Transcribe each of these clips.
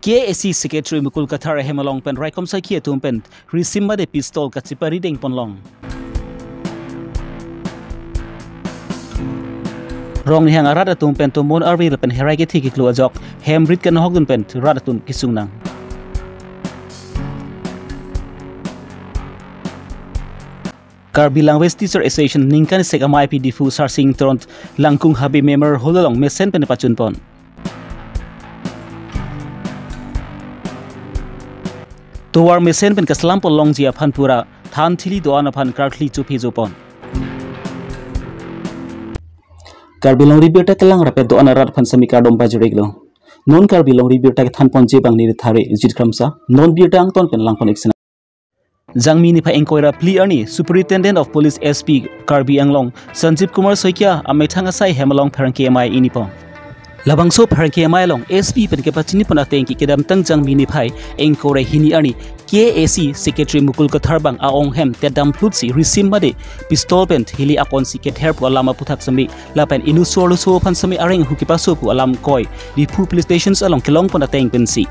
KAAC Secretary Mukul Kathar hemalong pen Raikom Saikhi atum pen risimma de pistol Kacheparideng ponlong. Rong nihang arat atum pen tomon arwi pen herai ke thiki klu ajok hemrit kan hokdun pen rat atum kisungnang. Karbilang West Teacher Association ningkan sekamai pi difu sarsing tront langkung habi member hololong mesen pen pachun pon. Tuwar mesen pen kaslam pon long jia phan pura than thili doan phan karthli chupi jopon. Karbilang ribirta kelang rape doan arat phan samika dompa jureglo. Non karbilang ribirta ke than pon je bang ni thare jit kramsa non birta ang ton pen lang pon eksena. Jangmi ni pha engkoira pli arni Superintendent of Police SP Karbi Anglong Sanjeev Kumar Soikia amethanga sai hemalong pharangke mai inipon. Labangso pharangke mai long SP pen ke pachini pona tengki kedam tang jangmi ni phai engkore hini arni KAAC Secretary Mukul Kathar bang aong hem tedam flutsi risimma de pistol pen hili akon si kether pu alama puthak sami lapen inu solo so phan sami areng hukipa so pu alam koi di pu police stations along kelong pona teng pensi.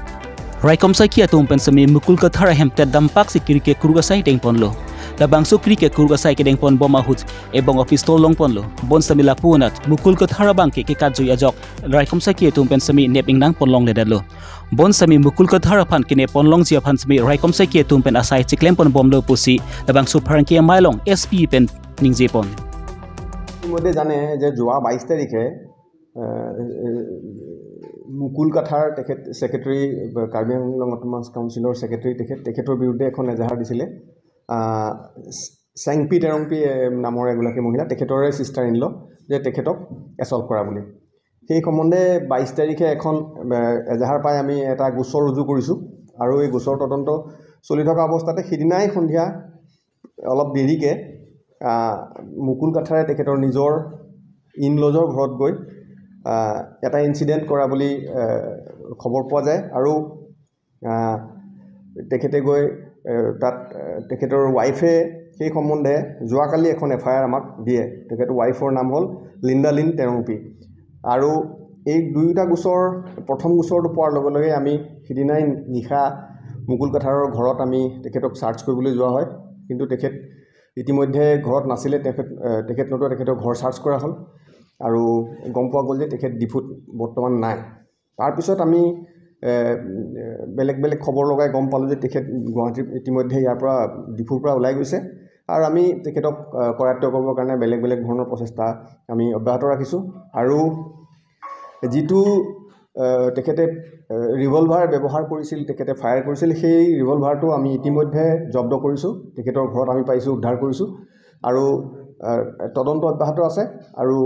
Raikom Saikhi atum pen sami Mukul Kathar hem tedam pak si kirike kurugasai deng ponlo. Labangso krike kurugasai ke deng pon boma hut ebong pistol long ponlo. Bon sami lapunat Mukul Kathar bang ke kajui ajok Raikom Saikhi atum pen sami neping nang ponlong ledalo. Bon sami Mukul Kathar phan kine ponlong jia phan sami Raikom Saikhi atum pen asai chiklem pon bomlo pusi labangso pharangke mailong SP pen ningje pon. মধ্যে জানে যে যোৱা 22 তাৰিখে মুকুল কাথাৰ তেখেত সেক্ৰেটাৰী কাৰ্বি আংলং অটোনমাস কাউন্সিলৰ সেক্ৰেটাৰী তেখেতৰ বিৰুদ্ধে এখন এজাহাৰ দিছিলে চেংপি তেৰংপি নামৰ এগৰাকী মহিলা তেখেতৰে সিস্টাৰ ইন ল যে তেখেতক এছল্ট কৰা বুলি সেই সম্বন্ধে 22 তাৰিখে এখন এজাহাৰ পাই আমি এটা গোচৰ ৰুজু কৰিছো আৰু এই গোচৰ তদন্ত চলি থকা অৱস্থাতে সিদিনাই সন্ধিয়া অলপ দেৰিকে মুকুল কাথাৰে তেখেতৰ নিজৰ ইন লজৰ ঘৰত গৈ এটা ইনসিডেন্ট কৰা বুলি খবৰ পোৱা যায় আৰু তেখেতে গৈ তাত তেখেতৰ ওয়াইফে সেই সম্বন্ধে যোৱাকালি এখন এফআইআৰ আমাক দিয়ে তেখেতৰ ওয়াইফৰ নাম হ'ল লিন্দালিন তেৰংপি আৰু এই দুইটা গোচৰ প্ৰথম গোচৰটো পোৱাৰ লগে লগে আমি সিদিনাই নিখা মুকুল কাথাৰৰ ঘৰত আমি তেখেতক সাৰ্চ কৰিবলৈ যোৱা হয় কিন্তু তেখেত ইতিমধ্যে ঘৰত নাছিলে তেখেত নটো তেখেতৰ ঘৰ সাৰ্চ কৰা হ'ল আৰু গম পোৱা গ'ল যে তেখেত ডিফুট বৰ্তমান নাই তাৰ পিছত আমি বেলেগ বেলেগ খবৰ লগাই গম পালো যে তেখেত গুৱাহাটীৰ ইতিমধ্যে ইয়াৰ পৰা ডিফুৰ পৰা ওলাই গৈছে আৰু আমি তেখেতক কৰায়ত্ব কৰিবৰ কাৰণে বেলেগ বেলেগ ধৰণৰ প্ৰচেষ্টা আমি অব্যাহত ৰাখিছো আৰু যেটো তেখেতে ৰিভলভাৰ ব্যৱহাৰ কৰিছিল তেখেতে ফায়াৰ কৰিছিল সেই ৰিভলভাৰটো আমি ইতিমধ্যে জব্দ কৰিছো তেখেতৰ ঘৰত আমি পাইছো উদ্ধাৰ কৰিছো আৰু তদন্ত অব্যাহত আছে আৰু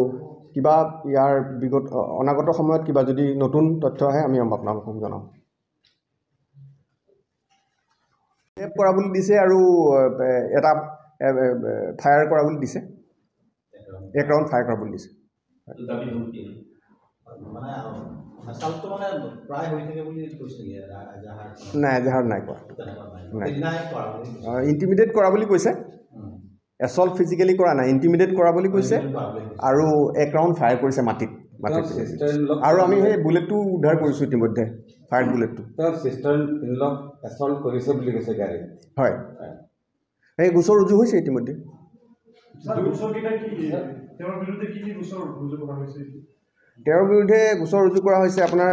কিবা ইয়াৰ বিগত অনাগত সময়ত কিবা যদি নতুন তথ্য আহে আমি আপোনালোকক জনাম টেপ কৰা বুলি দিছে আৰু এটা ফায়াৰ কৰা বুলি দিছে এক ৰাউণ্ড ফায়াৰ কৰা বুলি দিছে মানে আসালটো মানে প্ৰায় হৈ থাকে বুলি কৈছে জাহাৰ নাই কৰা ইন্টিমিডেট কৰা বুলি কৈছে এছল্ট ফিজিক্যালি কৰা নাই ইন্টিমিডেট কৰা বুলি কৈছে আৰু এক ৰাউণ্ড ফায়াৰ কৰিছে মাটিত আৰু আমি সেই বুলেটটো উদ্ধাৰ কৰিছো ইতিমধ্যে ফায়াৰ বুলেটটো তাৰ সিস্টাৰ ইন লক এছল্ট কৰিছে বুলি কৈছে গাড়ী হয় এই গোচৰ ৰুজু হৈছে ইতিমধ্যে তেওঁৰ বিৰুদ্ধে গোচৰ ৰুজু কৰা হৈছে আপোনাৰ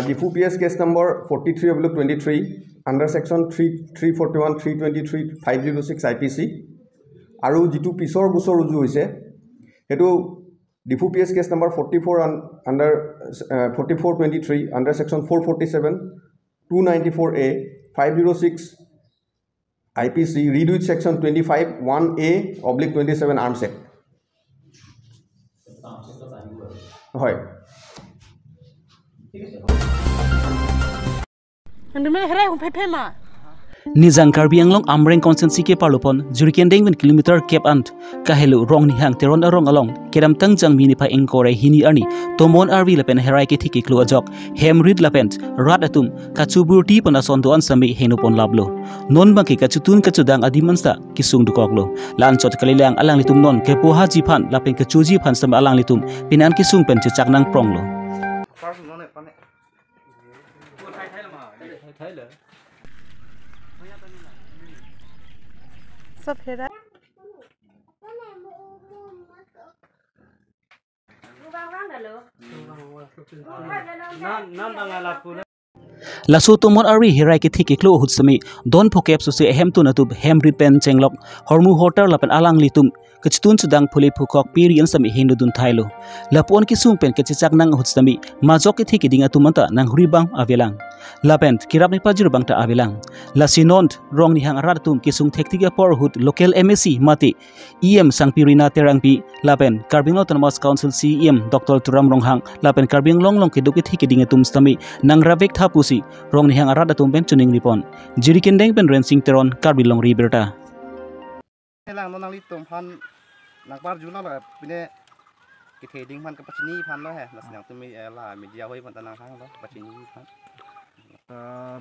Diphu PS case number 43/23 under section 341 323 506 IPC আৰু যেটো পিছৰ গোচৰ ৰুজু হৈছে হেতু Diphu PS case number 44/23 under section 447 294A 506 IPC read with section 25(1A)/27 Arms Act হয় Nizang Karbi Anglong Amreng Constancy ke Parlopon, Jurikendeng 1 kilometer Cape Ant, Kahelu Rong Nihang Teron Arong along, Kedam Tang Jang Mini Pa Engkore Hini Arni, Tomon Arvi Lapen Herai ke Tiki Klu Ajok, Hem Rid Lapent, Rat Atum, Kachuburti Panason Doan Sami Henupon Lablo. Non Baki Kachutun Kachudang Adimansta, Kisung Dukoglo, Lanchot Kalilang Alang Litum Non, Kepoha Jipan, Lapen Kachuji Pan Sam Alang Litum, Pinan Kisung Pen Chaknang Pronglo. सब Hera Lasu tumon ari hirai ki thiki klo hutsami don phokep su se hem tu natub hem ripen chenglok hormu hotar lapan alang litum kachitun sudang phuli phukok pirian sami hindudun thailo lapon ki sung pen kachichak nang hutsami majok ki thiki dinga tumanta nang huribang avelang lapen kirap ni pajur bangta avelang lasinont rong ni hang aratum ki sung thektiga porhut local MSc mati em sangpirina terangpi lapen Karbing Autonomous Council CEM Dr. Turam Ronghang lapen Karbing longlong ki duki thiki dinga tumstami nang ravek thapusi rong ni hang arada tumpen tuning ripon jirikendeng pen rensing teron Karbilong riberta lang nonang litum pan nak bar jula la pine ki theding pan ka pachini pan lo he las nang tumi la media hoi pan tanang hang lo pachini pan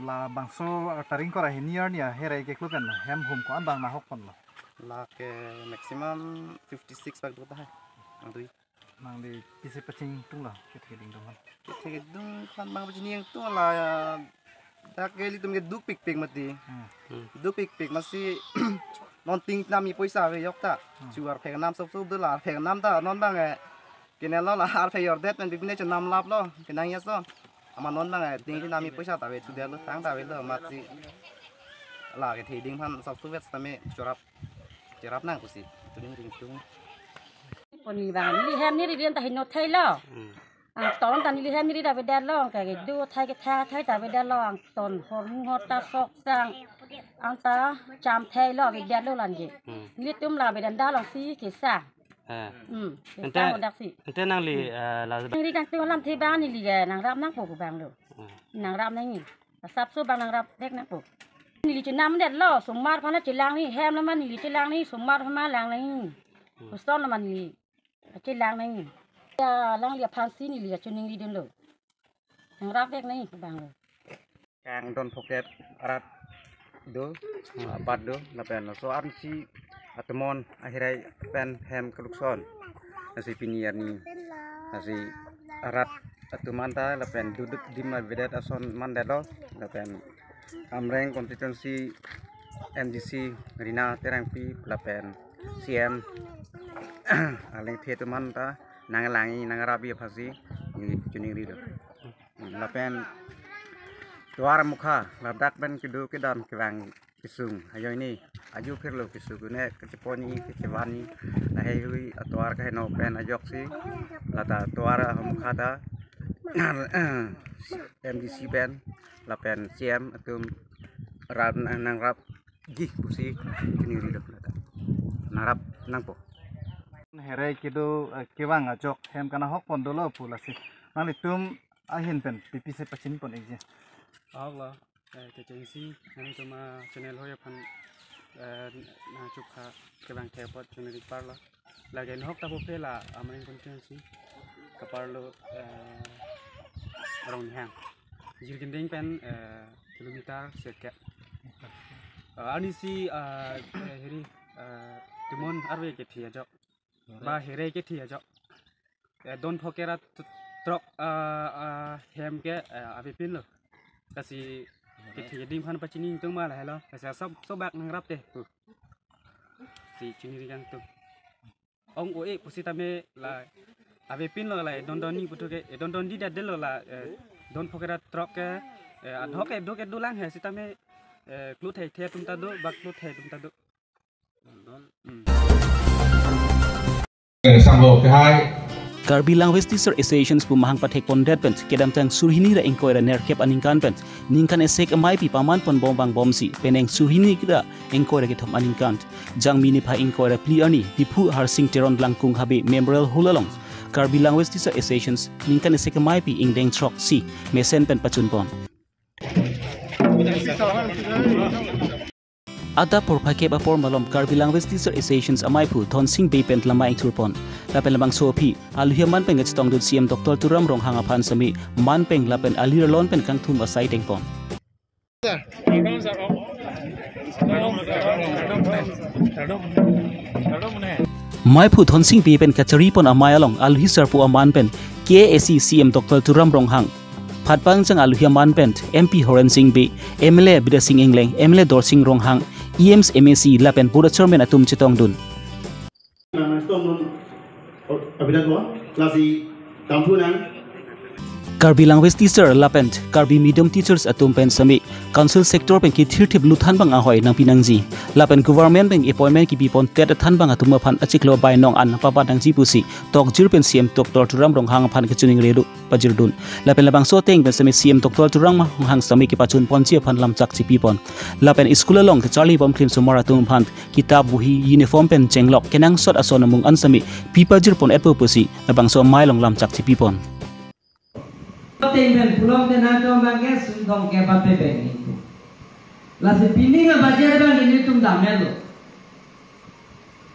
la bangso taring kora hiniar nia herai ke klukan hem hum ko andang na hok pan lo la ke maximum 56 bag dota hai nang tui nang di pisi paching tung lo ke theding dong theding pan bang pachini yang tu la dak ke litum ke duk pik pik mati duk pik pik masih non ting nami poisa ve yokta chuar phek nam sop sop dolar phek nam ta non bang e kenelo la har phe yor det pen bibne ch nam lap lo kenang ya so ama non bang e ting nami poisa ta ve tu de lo tang ta ve lo matsi la ke theding phan sop su vet tame chorap nang kusi tuning ring tung poni bang ni hem ni rian ta hin no thai lo ang ton tan ni hem ni da ve da lo ka ge du thai ke tha thai ta ve da lo ang ton hor mu hot ta sok sang ang ta cham thai lo ve da lo lan ge ni tum la ve dan da lo si ke sa ente ente nang li la ni kang tu lam thi bang ni li ge nang rap nang po ku bang lo nang rap nang ni sap su bang nang rap tek nang po ni li chu nam det lo sum mar phan la chi lang ni hem la man ni li chi lang ni sum mar phan ma lang ni ku son la man ni chi lang ni ya lang liap phan si ni li chu ning li dun lo nang rap tek ni ku bang lo kang don poket arat do bad do la pen so an si atemon akhirai pen hem kelukson nasi piniar ni nasi arat atumanta la pen duduk dimna vedat ason mandelo la pen amreng constituency MDC Rina terangpi la pen CM aleng thetumanta nangalangi nangarabi phasi ni juning rido la pen tuara mukha ladak ben kidu kidam kiwang kisung ayo ini aju phirlo kisugune kecheponi kechewani la hui atuar ka no pen ajok si lata tuara mukha ta MDC pen la pen CM atum ran nang rap gi pusi kini rido lata narap nangpo herai kido kiwang ajok hem kana hok pon dolo pulasi nang litum ahin pen pipisi pachin pon exist Allah agency nang cuma channel hoya pan na chukha kebang thepot channel parla lagen hok ta popela amring constituency kaparlo rong hang jirgendeng pen kilometer seke ani si heri timon arwe ke thia jok ba here ke thia jok don phokera trok hem ke avipin lo kasi kita jadi phan pachini tung malah hello kasi sobak nang rap teh si chini rigang tu ong oe pusi tame la ave pin lo la don ni putu ke don di dadel lo la don pokera trok ke adhok ke do ke dulang he si tame klut he the tum ta do bak klut he tum ta do sang lo ke hai Karbilang West Teacher Associations pumahang pathek pon dead pent kedam tang surhini ra engkoi ra nerkep aningkan pent ningkan esek amai pi paman pon bombang bomsi peneng surhini kida engkoi ra githom aningkan jang mini pha engkoi ra pli ani dipu harsing teron langkung habi memorial hulalong Karbilang West Teacher Associations ningkan esek amai pi ingdeng trok si mesen pen pachun pon Ada porpake ba por malom Karbilang West Teacher Associations amai pu thon sing be pen lama ing turpon lapen lamang sopi aluhia man peng chitong dut CM Dr. Turam Ronghang aphan sami man peng lapen alir lon pen kang thum asai tengpon mai pu thon sing be pen kachari pon amai along aluhi sarpu aman pen KAAC CM Dr. Turam Ronghang Phatpang jang aluhiaman pent MP Horan Singh B MLA Bida Singh Engleng MLA Dor Singh Ronghang EMS MAC lapen Board Chairman atum chitong dun Karbi language teacher lapent Karbi medium teachers atum pen sami council sector pen ki thirtip luthan bang ahoy nang pinangji lapen government pen appointment ki pipon tet than bang atuma phan achiklo bai nong an papa dangji pusi tok jir pen CM Dr Turam Ronghang phan ke chuning redu pajirdun lapen labang so teng pen sami CM Dr Turam hang sami ki pachun ponchi phan lamchak chi pipon lapen school along ke Charlie bom klim sumara tum phan kitab buhi uniform pen chenglok kenang sot ason mung an sami pipajir pon etpo pusi labang so mailong lamchak chi pipon Tinggal pulang ke nato bangke sundong ke pape bengi. Lasi pining bajar bang ini tum damelo.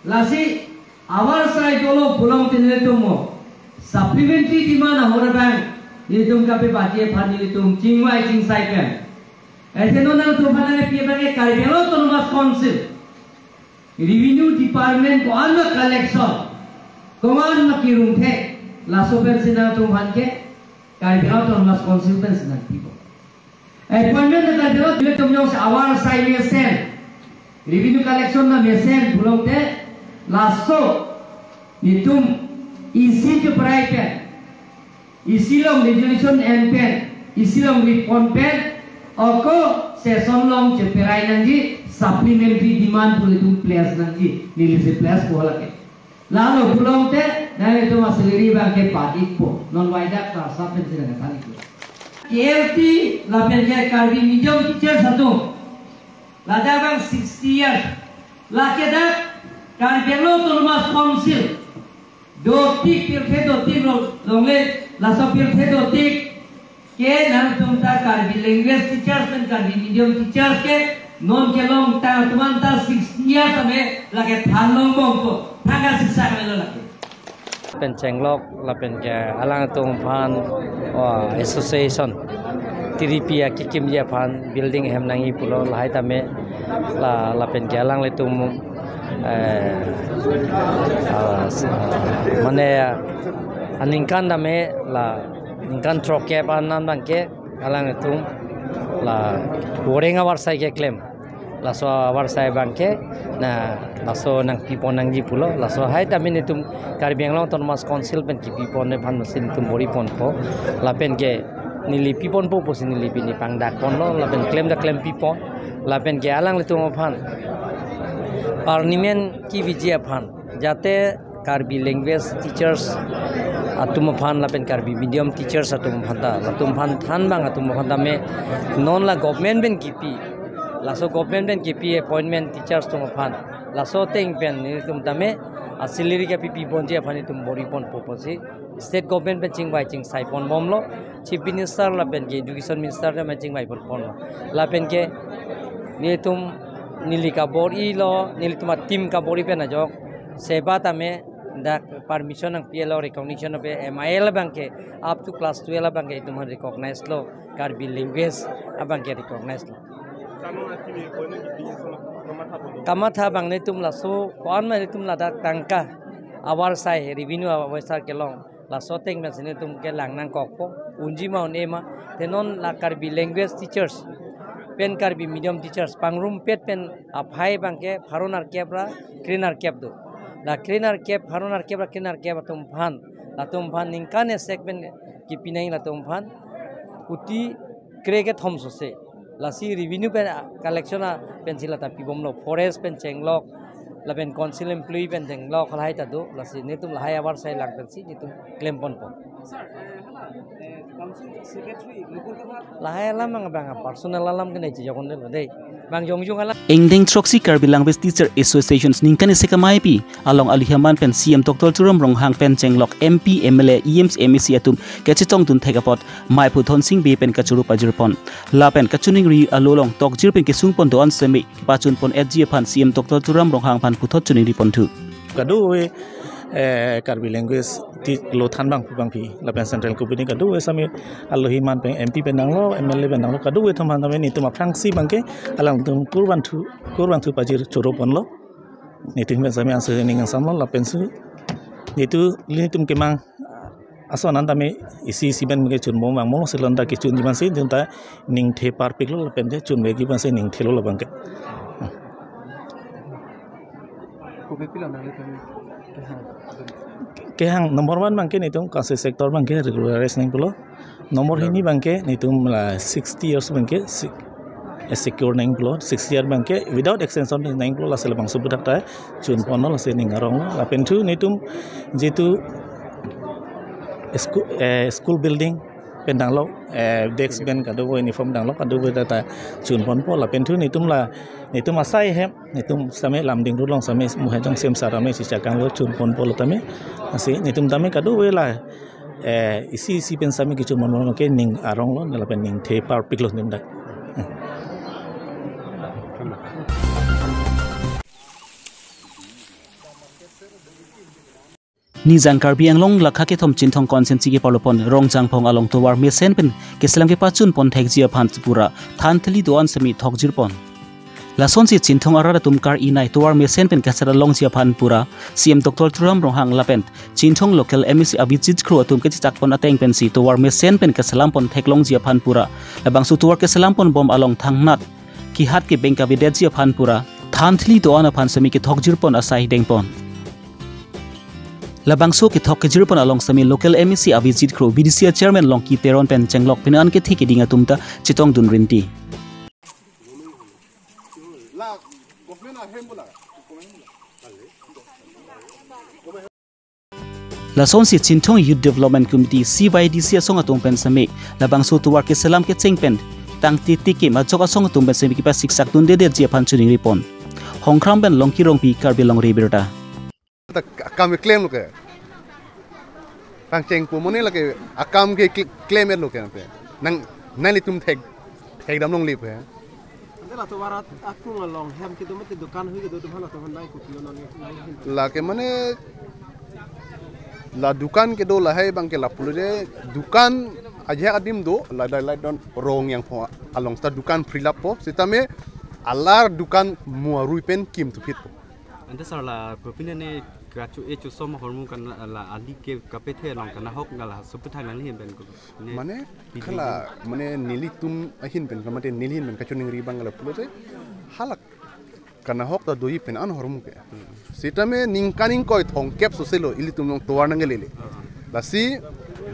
Lasi awal saya dulu pulang tinil tumo. Supplementary di mana orang bang ini tum kape bajar pan ini tum cingwai cing saikan. ऐसे नोना तो बनाने पिए बंगे कार्यालय तो नोना council. Revenue department को अन्य collection. कमान मकीरुम थे. लासो पर सिना तुम बंके Karbilang tu mas konsultans nak people. Appointment na karbilang bila tum yung awal sai mesen, revenue collection na mesen bulong te, laso ni tum isi ke peraikan, isi long resolution and pen, isi long report pen, oko session long je perai nanti supplementary demand boleh tum players nanti nilai players boleh ke. Lalu pulang te, nanti itu masih liri bangke padik po, non wajib tak sampai sini nak tadi tu. KLT, lapen ke Karbi medium teacher satu, lada bang 60 years, laki dah Karbi lo tu mas council, dotik pilih dotik longle, laso pilih dotik, ke nanti tu tak Karbi language teachers dan Karbi medium teachers ke non ke long tak tuan tak 60 years sampai laki thalong bongko. Tanggal sisa kali lagi. Pencenglok lapen ke alang tung pan association tiripia kikim dia pan building hem nangi pulau lahai tame lapen ke alang letung mana aningkan tame la ningkan troke pan nan bangke alang letung la goreng awar sai ke claim laso awar sai bangke na laso nang pipon nang ji pulo laso hai tamin itum Karbiang long ton mas council pen ki pipon ne phan mesin tum bori pon po lapen ke nili pipon po posi nili pini pangdak pon lo lapen claim da claim pipon lapen ke alang letum phan parliament ki vijaya phan jate Karbi language teachers atum phan lapen Karbi medium teachers atum phan ta atum phan than bang atum phan ta me non la government ben ki pi laso government ben KP appointment teachers tum phan laso teng pen ni tum tame asiliri ka pipi bonje phani tum bori pon poposi state government ben chingbai ching sai pon bomlo chief minister la pen ke education minister ma chingbai pon la pen ke ni tum nili ka bori lo nili tuma team ka bori pen ajok seba tame da permission ang PLO recognition pe MIL banke up to class 12 banke tum recognize lo Karbi language abang ke recognize lo Kamatha bang ne tum laso kon ma tum lada tangka awar sai revenue awar ke long laso teng men sine tum ke lang nang kok po unji ma on ema tenon la Karbi language teachers pen Karbi medium teachers pangrum pet pen aphai bang ke pharonar kebra cleaner keb do la cleaner keb pharonar kebra cleaner keb tum phan ningkane segment ki pinai la tum phan uti krege thom sose lasi revenue pen collection a pensila ta pibom lo forest pen chenglok la pen council employee pen chenglok khalai ta do lasi netum lahai awar sai lang pensi netum claim pon po council secretary Mukul Kathar lahai alam bang personal alam kene chi jokon le dei bang jongjung alam Engdeng Troxy Karbi Language Teacher Associations ningkan sekamai pi along alihaman pen CM Dr Turam Ronghang pen chenglok MP MLA EMS MEC atum kachitong tun thegapot mai puthon sing be pen kachuru pajirpon la pen kachuning ri alolong tok jir pen kesung pon don semi pachun pon SG phan CM Dr Turam Ronghang phan puthot chuning ri pon thu kadu Karbi language ti lo than bang pi la pen central company kadu sami alohi man pen MP pen nang lo MLA pen nang lo kadu thaman tame ni tuma phangsi bangke alang tum kurban thu pajir choro pon lo ni ting pen sami anse ni ngang sam lo la pen su ni tu li tum ke mang aso nan tame isi siben mege chun mong mang mong selon ta ki chun jiman se dun ta ning the par pik lo pen de chun mege ban se ning thelo lo bang ke ke hang nomor 1 bang ke ni tum ka se sektor bang ke regularize ning pulo nomor hini bang ke ni tum la 60 years bang ke secure nang pulo 6 year bang ke without extension nang pulo la sel bang su budak ta chun pon la se ning arong la pen thu ni tum jitu school building pendang lo desk ben ka do uniform dang lo ka do ta chun pon po la pen thu ni tum asai hem ni tum same lam ding ru long same mu ha jong sem sa rame si cha kang lo chun pon po lo tame ase ni tum tame ka do la isi pen same ki chun mon ke ning arong lo la pen ning the par pik lo nim da ni jankar biang long lakha ke thom chin thong consensi ke palopon rong jang phong along to war me sen pen ke selam ke pachun pon thek jia phan pura than thli doan sami thok jir pon la son si chin thong ara tum kar inai to war me sen pen ka sara long jia phan pura cm dr turam rohang lapen chin thong local mec avijit khro tum ke chak pon ateng pen si to war me sen pen ka salam pon thek long jia phan pura la bang su to war ke salam pon bom along thang nat ki hat ke benka videt jia phan pura than thli doan phan sami ke thok jir pon asai deng pon labangso ke thok ke jirpon along sami local mec avijit khro bdc chairman long ki teron pen chenglok pinan ke thiki dinga tumta chitong dun rinti la son si chinthong youth development committee cydc song atong pen sami labangso tuwar ke salam ke chengpen tang ti ti ke ma joka song atong pen sami ki pa siksak tun de je phan chuning ripon hongkram ben long ki rong pi karbi long rebirta akam claim lo ke pang cheng pu mone la ke akam ke claim lo ke nang nali tum thek dam long lip he la to warat aku long hem ki tum te dukan hui ke do bhala to nai ku pilo no la ke mane la dukan ke do la hai bang ke la pulure dukan aja adim do la don rong yang pho along sta dukan prilap po sitame alar dukan muarui pen kim tu fit po ante sar la propine ne grachu e chu som hormu kan la adi ke kapethe long kan hok ngala suputhai nang hin ben ko mane khala mane nili tum ahin ben kamate nilhin ben kachuning ri bangala pulote halak kana hok ta doi pen an hormu ke sitame ningkaning koi thong kep so selo ili tum nong towar nangele la si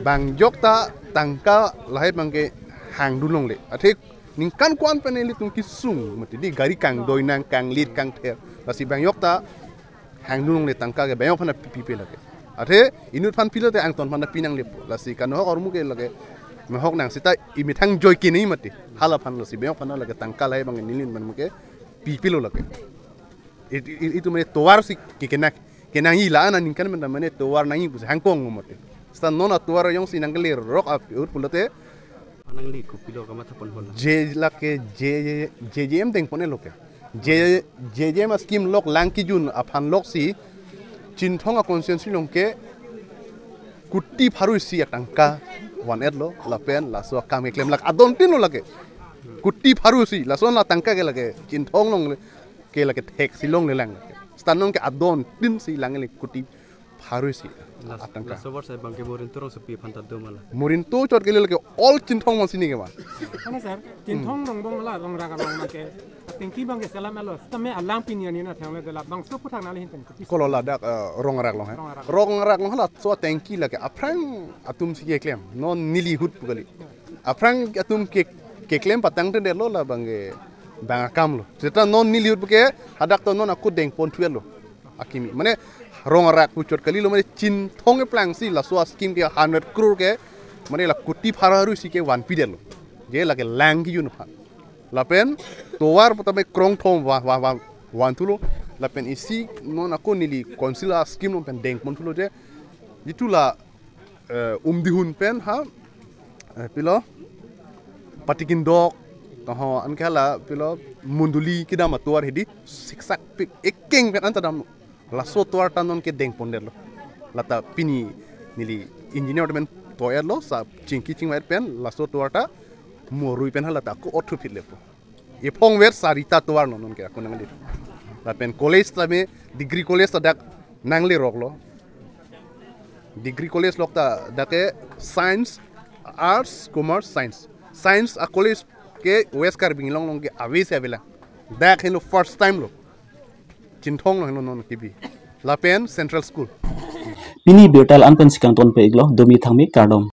bang jokta tangka lahai bangke hang dulong le athik ningkan kwan pen ili tum kisung mati di gari kang doi nang kang lit kang ther la si bang yokta hang dulong le tangka ke bang phana pipe lage athe inut phan pilote ang ton phana pinang le la si kan hok ormu ke lage me hok nang sita imi thang joy ki nei mati hala phan la si bang phana lage tangka lai bang nilin man ke pipilo lage itu me towar si kena ila ana ningkan men mane towar nai bus hangkong mati sta nona towar yong si nangle rock up ur pulote anang li ku pilo kama thapon hol je la ke jm deng pone loke jm skim lok langki jun aphan lok si chinthonga conscience long ke kutti pharu si atangka one ed lo la pen la so kam klem lak adon tin lo lake kutti pharu si la so la tangka ke lake chinthong long ke lake thek si long le lang stanong ke adon tin si lang le kutti pharu si atangka so war sai bangke morin turong sepi phanta do mala morin to chot ke lake all chinthong mon sini ke ba ana sir chinthong rong bong la rong ra ka rong ma ke tengki bangke salam alo tame alang pinya ni na thang le la bang so puthak na le hin ten kolo la dak rong rak long he rong rak long hala so tengki lake aprang atum si ke klem non nili hut pugali aprang atum ke klem patang ten de lo la bangge bang kam lo seta non nili hut ke hadak to non aku deng pon tuel lo akimi mane rong rak puchot kali lo mane chin thong e plang si la so skim ke 100 crore ke mane la kutti phararu si ke 1 pidel lo je la ke lang ki yun pha la pen towar potame krong thom wa wan tulo la pen isi non aku nili konsila skim lo pen deng pon tulo je ditula dihun pen ha pilo patikin dok ho an kala pilo munduli kida matuar hedi siksak pik ekeng pen antadam la so tuar tanon ke deng ponder lo lata pini nili engineer men toyer lo sa chingki chingwai pen la so tuar ta morui pen hala ta ko othu fit lepo e phong wer sarita tuar non ke ko nangli la pen college ta me degree college ta dak nangli rok lo degree college lokta dake science arts commerce science a college ke west Carbon long ke avis avela dak helo first time lo chinthong lo non kibi lapen central school Pini bertal an pen sikang ton pe iglo domi thangmi kardom